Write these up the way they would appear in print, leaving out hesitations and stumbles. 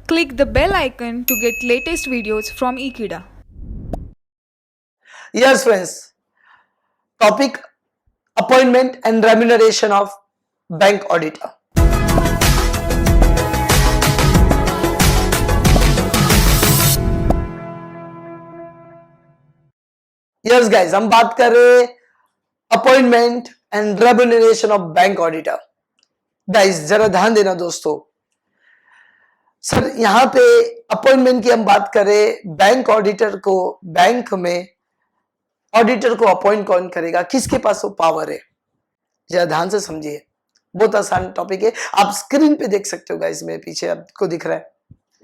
Click the bell icon to get latest videos from Ekeeda. Yes, friends. Topic: appointment and remuneration of bank auditor. Yes, guys, हम बात कर रहे appointment and remuneration of bank auditor. Guys जरा ध्यान देना दोस्तों. Sir यहां पे अपॉइंटमेंट की हम बात करें, बैंक ऑडिटर को बैंक में ऑडिटर को अपॉइंट कौन करेगा, किसके पास वो पावर है, जरा ध्यान से समझिए. बहुत आसान टॉपिक है. आप स्क्रीन पे देख सकते हो गाइस, मेरे पीछे आपको दिख रहा है,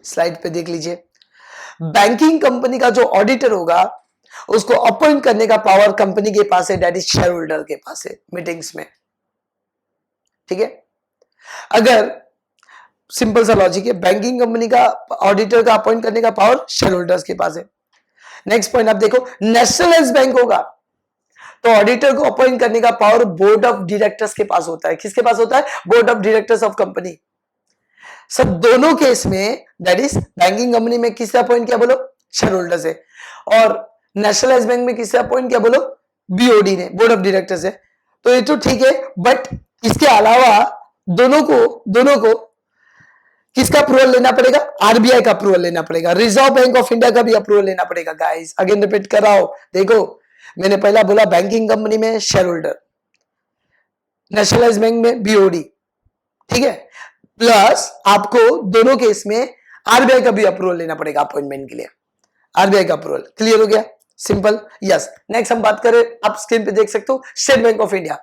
स्लाइड पे देख लीजिए. बैंकिंग कंपनी का जो ऑडिटर होगा उसको अपॉइंट करने का पावर कंपनी के पास है, दैट इज शेयर होल्डर के पास है मीटिंग्स में. ठीक है. अगर सिंपल सा लॉजिक है, बैंकिंग कंपनी का ऑडिटर का अपॉइंट करने का पावर शेयर होल्डर्स के पास है. नेक्स्ट पॉइंट आप देखो, नेशनलाइज्ड बैंक होगा तो ऑडिटर को अपॉइंट करने का पावर बोर्ड ऑफ डायरेक्टर्स के पास होता है. किसके पास होता है? Board of directors of company. सब दोनों केस में दैट इज बैंकिंग कंपनी में किससे अपॉइंट किया बोलो? शेयर होल्डर से. और नेशनलाइज्ड बैंक में किससे अपॉइंट किया बोलो? बीओडी ने, बोर्ड ऑफ डायरेक्टर से. तो ये तो ठीक है, बट इसके अलावा दोनों को किसका अप्रूवल लेना पड़ेगा? आरबीआई का अप्रूवल लेना पड़ेगा. रिजर्व बैंक ऑफ इंडिया का भी अप्रूवल लेना पड़ेगा. गाइस अगेन रिपीट कर रहा हूं, देखो मैंने पहला बोला बैंकिंग कंपनी में शेयर होल्डर, नेशनलाइज्ड बैंक में बीओडी. ठीक है. प्लस आपको दोनों केस में आरबीआई का भी अप्रूवल लेना पड़ेगा अपॉइंटमेंट के लिए. आरबीआई का अप्रूवल. क्लियर हो गया? सिंपल. यस. नेक्स्ट हम बात करें, आप स्क्रीन पे देख सकते हो, स्टेट बैंक ऑफ इंडिया.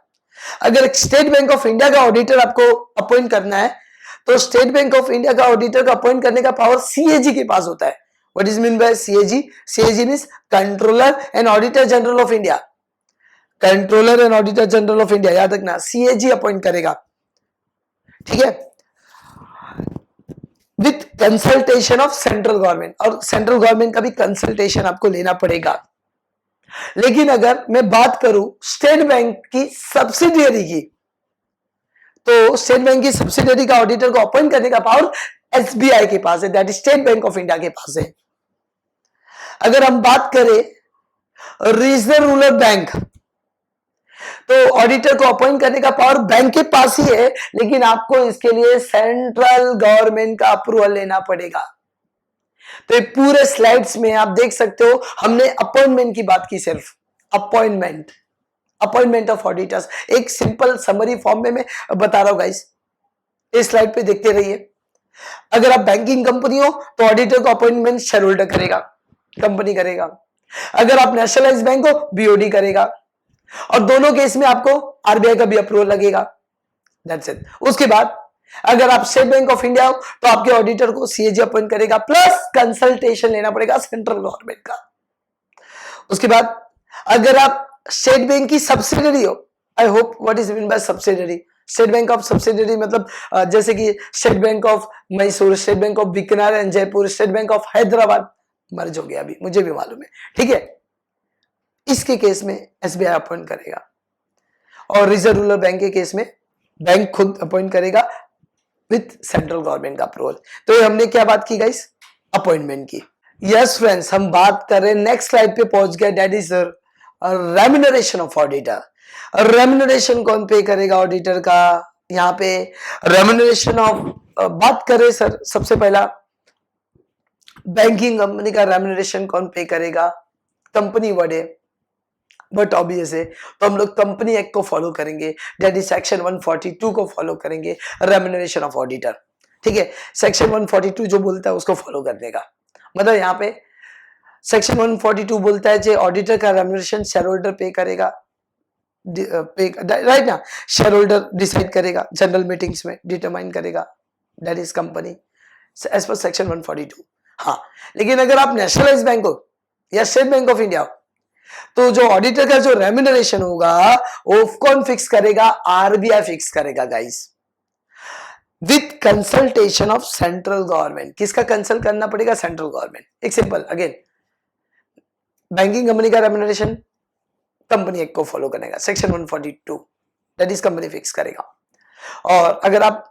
अगर स्टेट बैंक ऑफ इंडिया का ऑडिटर आपको अपॉइंट करना है तो स्टेट बैंक ऑफ इंडिया का ऑडिटर का अपॉइंट करने का पावर सीएजी के पास होता है. What is mean bye CAG? CAG means controller and auditor general of India. Controller and auditor general of India, याद रखना, सीएजी अपॉइंट करेगा. ठीक है. With consultation of central government, और सेंट्रल गवर्नमेंट का भी कंसल्टेशन आपको लेना पड़ेगा. लेकिन अगर मैं बात करूं स्टेट बैंक की सब्सिडियरी की, तो स्टेट बैंक की सब्सिडियरी का ऑडिटर को अपॉइंट करने का पावर एसबीआई के पास है, that is state Bank of India के पास है. अगर हम बात करें रीजनल रूरल बैंक, तो ऑडिटर को अपॉइंट करने का पावर बैंक के पास ही है, लेकिन आपको इसके लिए सेंट्रल गवर्नमेंट का अप्रूवल लेना पड़ेगा. तो ये पूरे स्लाइड्स में आप देख सकते हो, हमने अपॉइंटमेंट की बात की, सिर्फ अपॉइंटमेंट ऑफ ऑडिटर्स. एक सिंपल समरी फॉर्म में मैं बता रहा हूं गाइस, इस स्लाइड पे देखते रहिए. अगर आप बैंकिंग कंपनी हो तो ऑडिटर को अपॉइंटमेंट शेयर होल्डर करेगा, कंपनी करेगा. अगर आप नेशनलाइज्ड बैंक हो, बीओडी करेगा. और दोनों केस में आपको आरबीआई का भी अप्रूवल लगेगा. That's it. उसके बाद अगर आप स्टेट बैंक ऑफ इंडिया हो तो आपके ऑडिटर को सीएजी अपॉइंट करेगा, प्लस कंसल्टेशन लेना पड़ेगा सेंट्रल गवर्नमेंट का. उसके बाद अगर आप स्टेट बैंक की सब्सिडरी हो, I hope what is mean by subsidiary. State Bank of subsidiary मतलब जैसे कि State Bank of Mysore, State Bank of Bikaner and Jaipur, State Bank of Hyderabad. Merge हो गया अभी, मुझे भी मालूम है. ठीक है. इसके केस में एसबीआई अपॉइंट करेगा, और रिजर्व रूरल बैंक के केस में बैंक खुद अपॉइंट करेगा विथ सेंट्रल गवर्नमेंट का अप्रूवल. तो ये हमने क्या बात की गाइस? अपॉइंटमेंट की. यस फ्रेंड्स, हम बात कर रहे हैं, नेक्स्ट स्लाइड पे पहुंच गए, that is remuneration of auditor. Remuneration कौन पे करेगा ऑडिटर का? यहाँ पे रेम्यूनरेशन ऑफ बात करें सर, सबसे पहला बैंकिंग कंपनी का रेम्यूनरेशन कौन पे करेगा? कंपनी वर्ड है, बट ऑब्वियस है, तो हम लोग कंपनी एक्ट को फॉलो करेंगे, दैट इज सेक्शन 142 को फॉलो करेंगे, रेम्यूनरेशन ऑफ ऑडिटर. ठीक है. सेक्शन 142 जो बोलता है उसको फॉलो करने का मतलब, यहाँ पे सेक्शन 142 बोलता है, जो ऑडिटर का रेम्यूनरेशन शेयर होल्डर पे करेगा, राइट ना? शेयर होल्डर डिसाइड करेगा, जनरल मीटिंग्स में डिटरमाइन करेगा, that is company as per section 142. हाँ, लेकिन अगर आप नेशनलाइज्ड बैंक हो या स्टेट बैंक ऑफ इंडिया हो, तो जो ऑडिटर का जो रेम्यूनरेशन होगा वो कौन फिक्स करेगा? आरबीआई फिक्स करेगा guys, with consultation of central government. किसका कंसल्ट करना पड़ेगा? Central government. एक सिंपल अगेन, बैंकिंग कंपनी का रेम्यूनरेशन कंपनी एक्ट को फॉलो करेगा, section 142, that is company fix करेगा. और अगर आप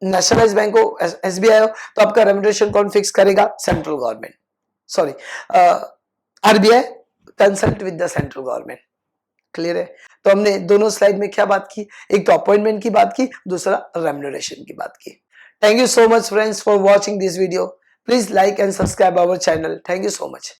नेशनलाइज बैंक हो, एसबीआई हो, तो आपका रेम्यूनरेशन कौन फिक्स करेगा? Central government, sorry RBI consult with the central government. Clear है? तो हमने दोनों स्लाइड में क्या बात की? एक तो अपॉइंटमेंट की बात की, दूसरा रेम्यूनरेशन की बात की। Thank you so much friends for watching this video. Please like and subscribe our channel. Thank you so much.